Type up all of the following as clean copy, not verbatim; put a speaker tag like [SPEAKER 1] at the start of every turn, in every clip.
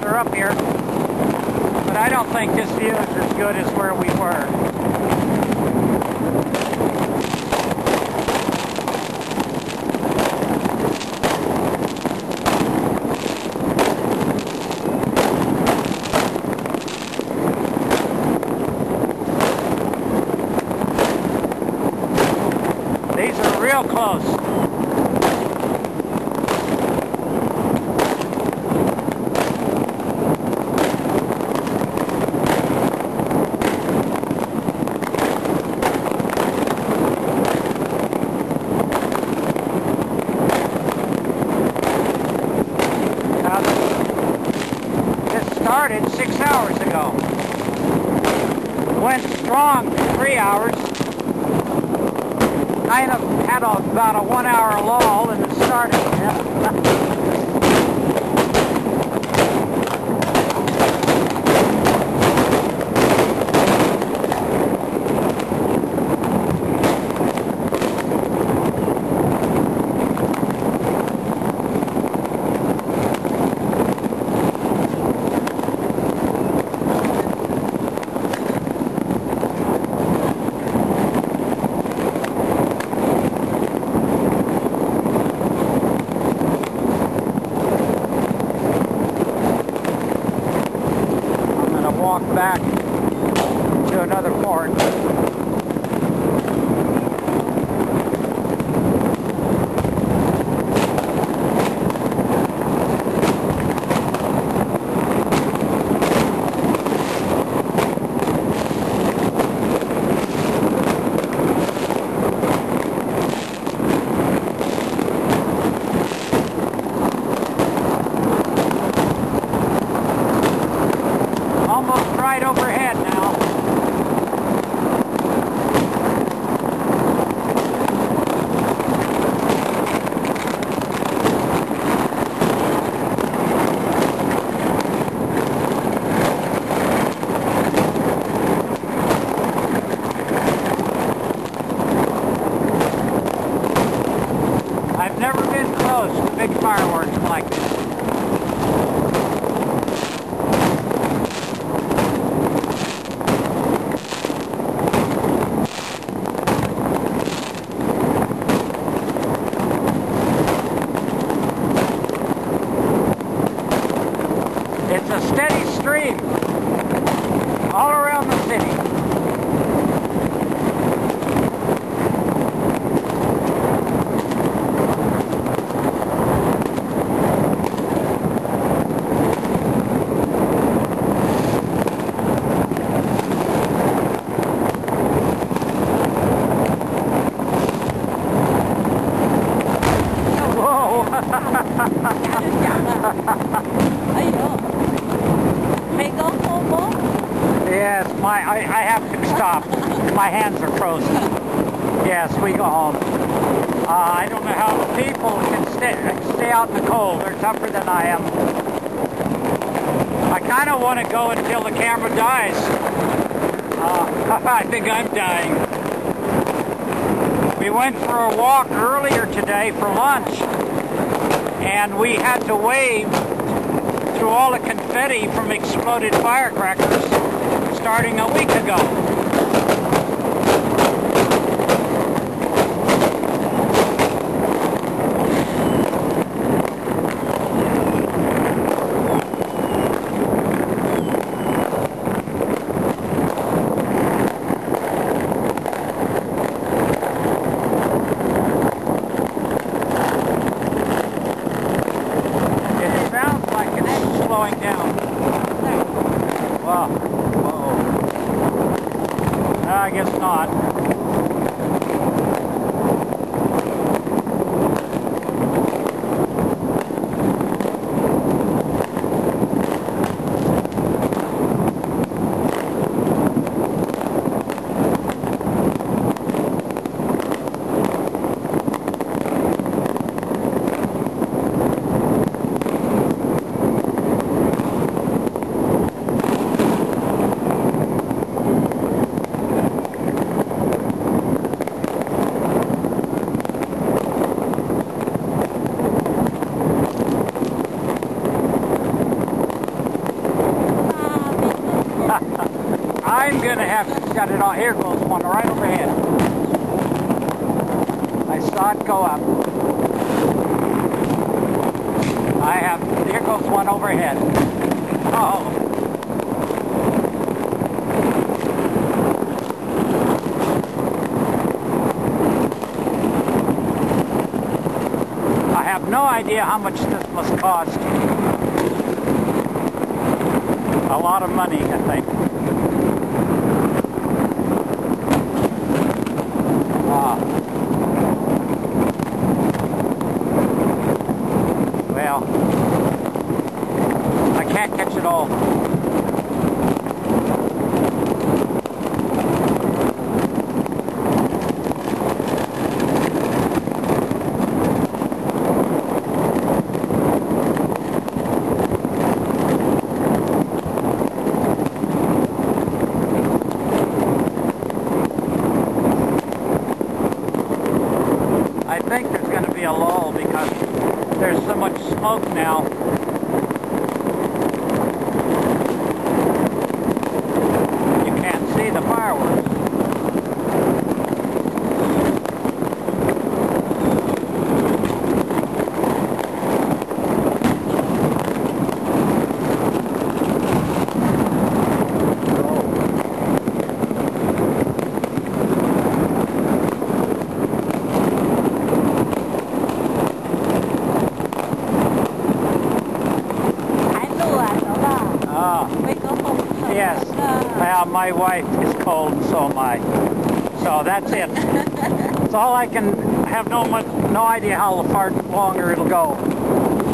[SPEAKER 1] closer up here, but I don't think this view is as good as where we were. These are real close. Started 6 hours ago. Went strong for 3 hours. Kind of had about a 1 hour lull and it started. Walk back to another port. Right overhead now. I've never been close to big fireworks like this. It's a steady stream all around the city. Whoa! Yes, I have to stop. My hands are frozen. Yes, we go home. I don't know how people can stay out in the cold. They're tougher than I am. I kind of want to go until the camera dies. I think I'm dying. We went for a walk earlier today for lunch, and we had to wave through all the confetti from exploded firecrackers starting a week ago. It sounds like it's slowing down. Wow. Uh-oh. I guess not. I'm gonna have to shut it off. Here goes one right overhead. I saw it go up. Here goes one overhead. Oh. I have no idea how much this must cost. A lot of money, I think. Well, I can't catch it all. I think there's going to be a lull because there's so much smoke now. You can't see the fireworks. Yes. Well, my wife is cold and so am I. So that's it. It's all I can have no idea how far longer it'll go.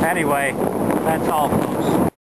[SPEAKER 1] Anyway, that's all.